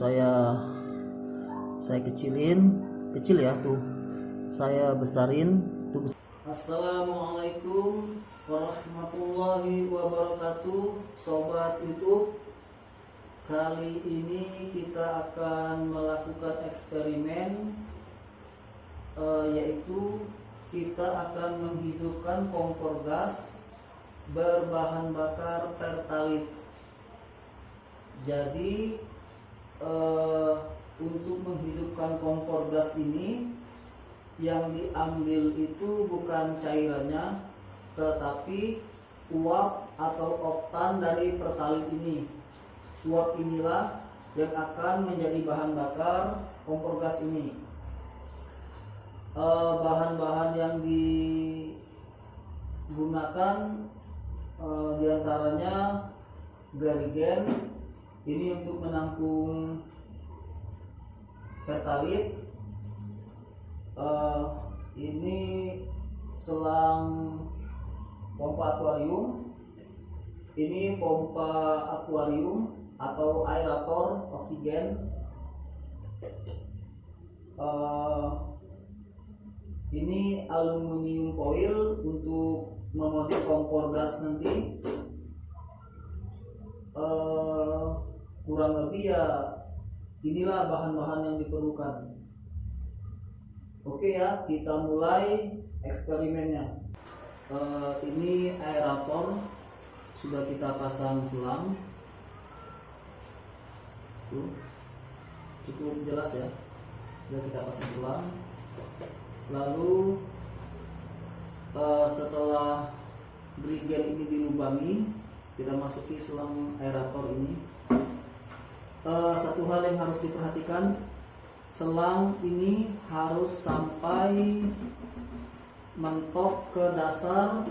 saya kecil ya tuh, saya besarin tuh. Assalamualaikum warahmatullahi wabarakatuh, sobat YouTube. Kali ini kita akan melakukan eksperimen, yaitu kita akan menghidupkan kompor gas berbahan bakar pertalite. Jadi untuk menghidupkan kompor gas ini, yang diambil itu bukan cairannya, tetapi uap atau oktan dari pertalite ini. Uap inilah yang akan menjadi bahan bakar kompor gas ini. Bahan-bahan yang digunakan diantaranya garigen, ini untuk menampung pertalite. Ini selang pompa akuarium, ini pompa akuarium atau aerator oksigen. Ini aluminium foil untuk memotif kompor gas nanti. Kurang lebih ya inilah bahan-bahan yang diperlukan. Oke ya, kita mulai eksperimennya. Ini aerator sudah kita pasang selang. Cukup jelas ya, sudah kita pasang selang. Lalu setelah garigen ini dilubangi, kita masuki selang aerator ini. Satu hal yang harus diperhatikan, selang ini harus sampai mentok ke dasar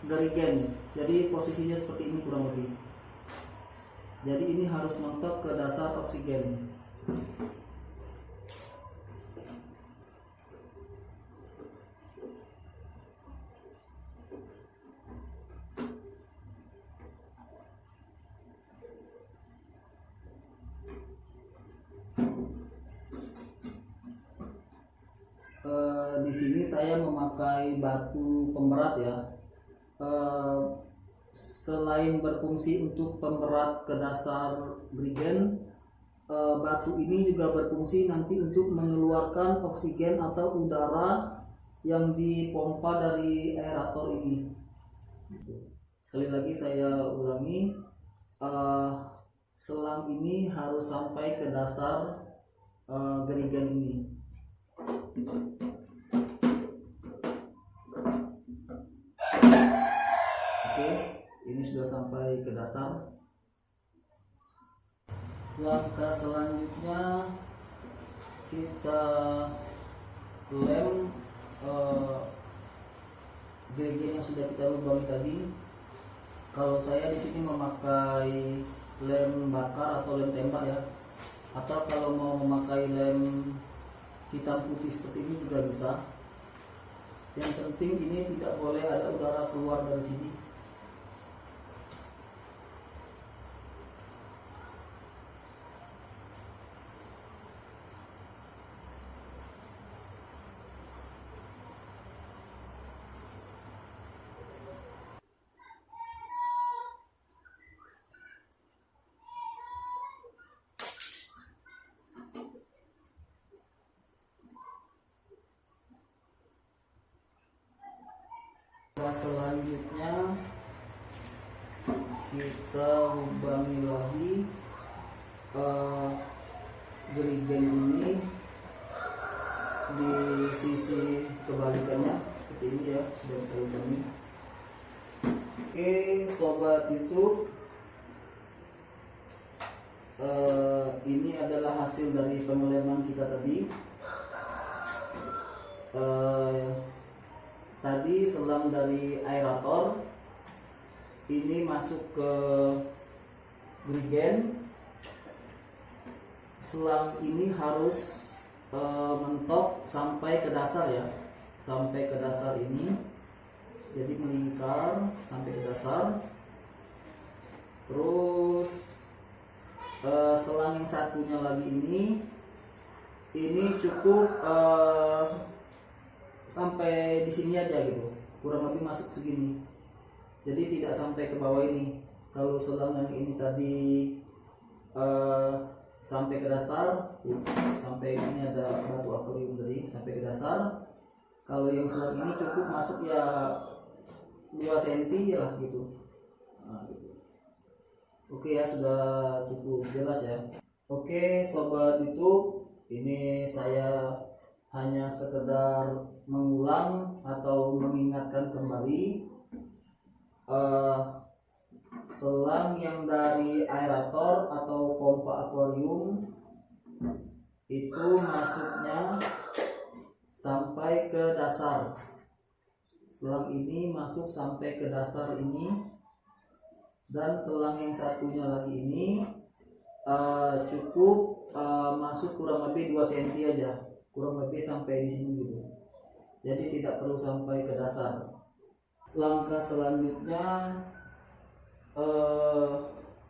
garigen. Jadi posisinya seperti ini kurang lebih. Jadi ini harus mentok ke dasar oksigen. Di sini saya memakai batu pemberat ya. Selain berfungsi untuk pemberat ke dasar garigen, batu ini juga berfungsi nanti untuk mengeluarkan oksigen atau udara yang dipompa dari aerator ini. Sekali lagi saya ulangi, selang ini harus sampai ke dasar garigen ini. Oke, ini sudah sampai ke dasar. Langkah selanjutnya kita lem garigen yang sudah kita lubangi tadi. Kalau saya di sini memakai lem bakar atau lem tembak ya, atau kalau mau memakai lem hitam putih seperti ini juga bisa. Yang penting ini tidak boleh ada udara keluar dari sini. Selanjutnya kita lubangi lagi garigen ini di sisi kebalikannya seperti ini ya, sudah kita lubangi. Oke sobat YouTube, ini adalah hasil dari pengeleman kita tadi. Tadi selang dari aerator ini masuk ke garigen. Selang ini harus mentok sampai ke dasar ya, sampai ke dasar ini. Jadi melingkar sampai ke dasar. Terus selang yang satunya lagi ini cukup sampai di sini aja gitu, kurang lebih masuk segini, jadi tidak sampai ke bawah ini. Kalau selang yang ini tadi sampai ke dasar, sampai ini ada batu akuarium tadi sampai ke dasar. Kalau yang selang ini cukup masuk ya 2 cm lah gitu. Nah, gitu. Oke ya, sudah cukup jelas ya. Oke sobat YouTube, ini saya hanya sekedar mengulang atau mengingatkan kembali selang yang dari aerator atau pompa akuarium itu masuknya sampai ke dasar. Selang ini masuk sampai ke dasar ini, dan selang yang satunya lagi ini cukup masuk kurang lebih 2 cm aja, kurang lebih sampai di sini gitu. Jadi tidak perlu sampai ke dasar. Langkah selanjutnya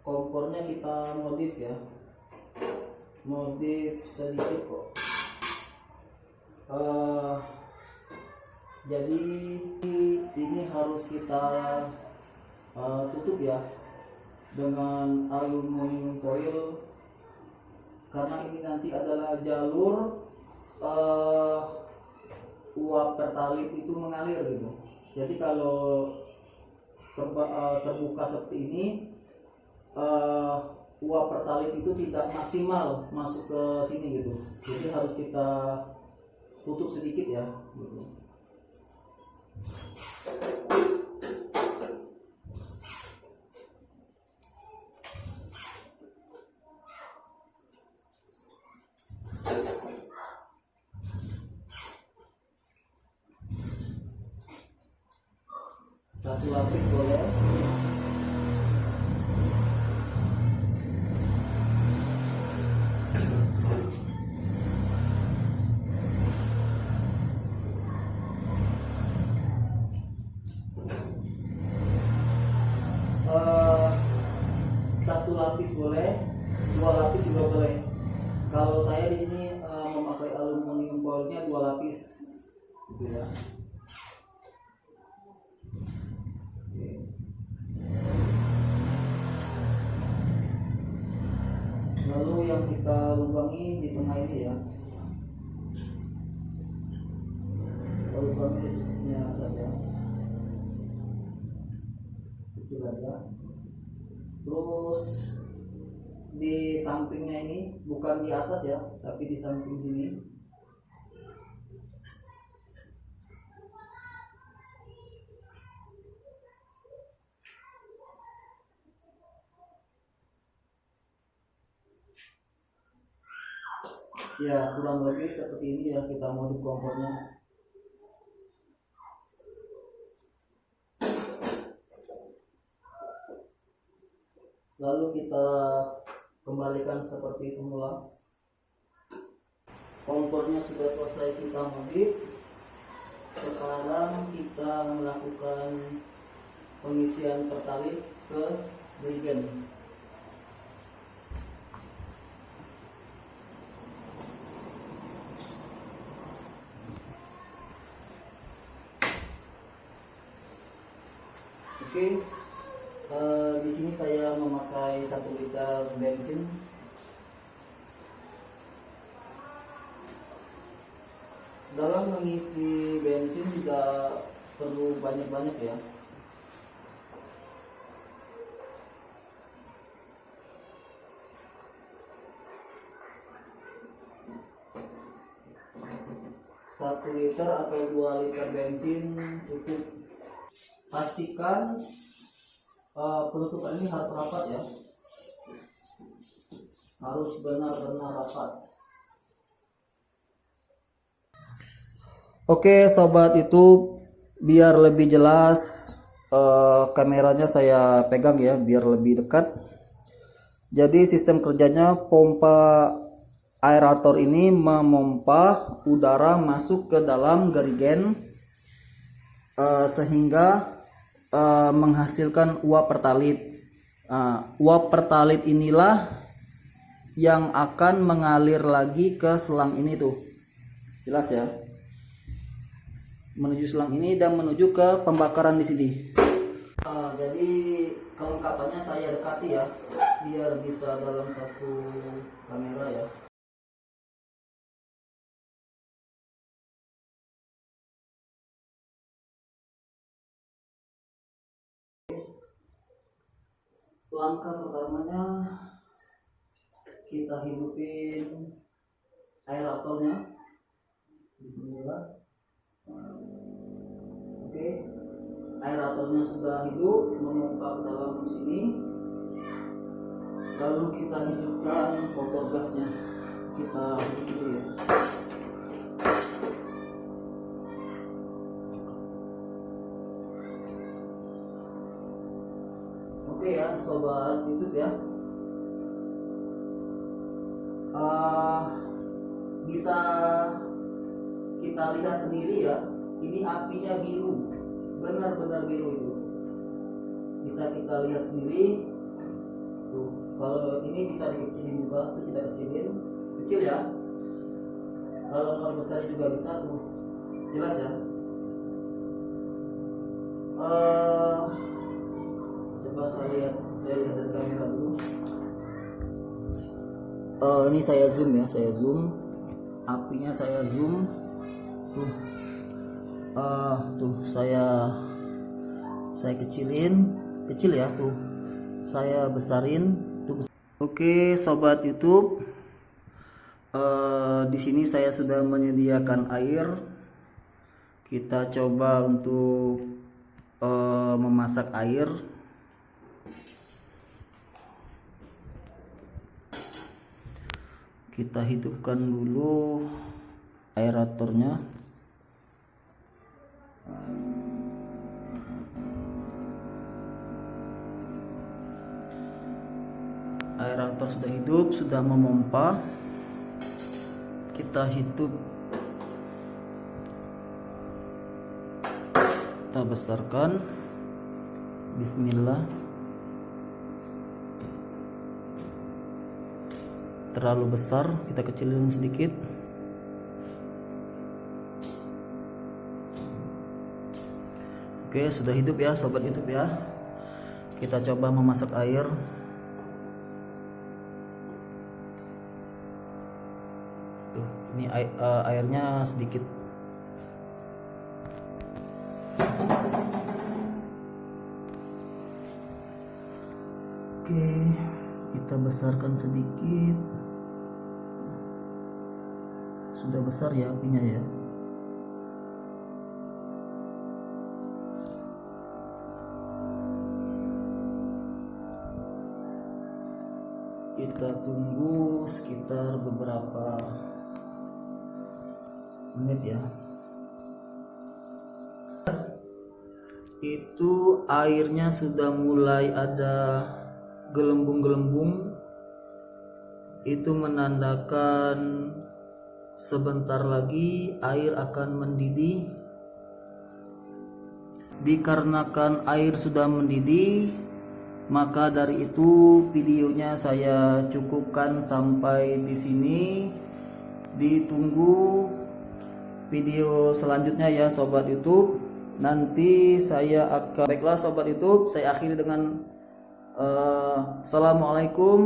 kompornya kita modif ya, modif sedikit kok. Jadi ini harus kita tutup ya dengan aluminium foil, karena ini nanti adalah jalur uap pertalit itu mengalir gitu. Jadi kalau terbuka seperti ini, uap pertalit itu tidak maksimal masuk ke sini gitu. Jadi harus kita tutup sedikit ya gitu. Satu lapis boleh. Satu lapis boleh, 2 lapis juga boleh. Kalau saya di sini memakai aluminium foilnya 2 lapis, gitu ya. Lalu yang kita lubangi di tengah ini ya, lubangi secukupnya saja, kecil aja. Terus di sampingnya ini, bukan di atas ya, tapi di samping sini. Ya kurang lebih seperti ini ya kita modif kompornya. Lalu kita kembalikan seperti semula. Kompornya sudah selesai kita modif. Sekarang kita melakukan pengisian pertalit ke dirigen. Oke, di sini saya memakai 1 liter bensin. Dalam mengisi bensin tidak perlu banyak-banyak ya. Satu liter atau 2 liter bensin cukup. Pastikan penutupan ini harus rapat ya, harus benar-benar rapat. Oke sobat YouTube, biar lebih jelas kameranya saya pegang ya biar lebih dekat. Jadi sistem kerjanya, pompa aerator ini memompa udara masuk ke dalam gerigen sehingga menghasilkan uap pertalit. Uap pertalit inilah yang akan mengalir lagi ke selang ini tuh. Jelas ya? Menuju selang ini dan menuju ke pembakaran di sini. Jadi kelengkapannya saya dekati ya, biar bisa dalam satu kamera ya. Langkah pertamanya kita hidupin aeratornya. Bismillah. Oke, aeratornya sudah hidup, menumpang dalam sini. Lalu kita hidupkan kompor gasnya. Kita hidup dulu ya. Oke ya, sobat YouTube ya. Bisa kita lihat sendiri ya, ini apinya biru, benar-benar biru itu. Bisa kita lihat sendiri. Tuh, kalau ini bisa dikecilin juga, tuh kita kecilin, kecil ya. Kalau mau besar juga bisa tuh, jelas ya. Coba saya lihat dari kamera dulu. Ini saya zoom ya, apinya saya zoom. Tuh saya kecilin, kecil ya tuh. Saya besarin tuh. Oke, sobat YouTube. Di sini saya sudah menyediakan air. Kita coba untuk memasak air. Kita hidupkan dulu aeratornya. Aerator sudah hidup, sudah memompa. Kita hidup, kita besarkan. Bismillah. Terlalu besar, kita kecilin sedikit. Oke, sudah hidup ya sobat YouTube ya. Kita coba memasak air. Tuh, ini airnya sedikit. Oke, kita besarkan sedikit. Sudah besar ya apinya ya. Kita tunggu sekitar beberapa menit ya. Itu airnya sudah mulai ada gelembung-gelembung. Itu menandakan sebentar lagi air akan mendidih. Dikarenakan air sudah mendidih, maka dari itu videonya saya cukupkan sampai di sini. Ditunggu video selanjutnya ya sobat YouTube. Nanti saya akan, baiklah sobat YouTube, saya akhiri dengan Assalamualaikum.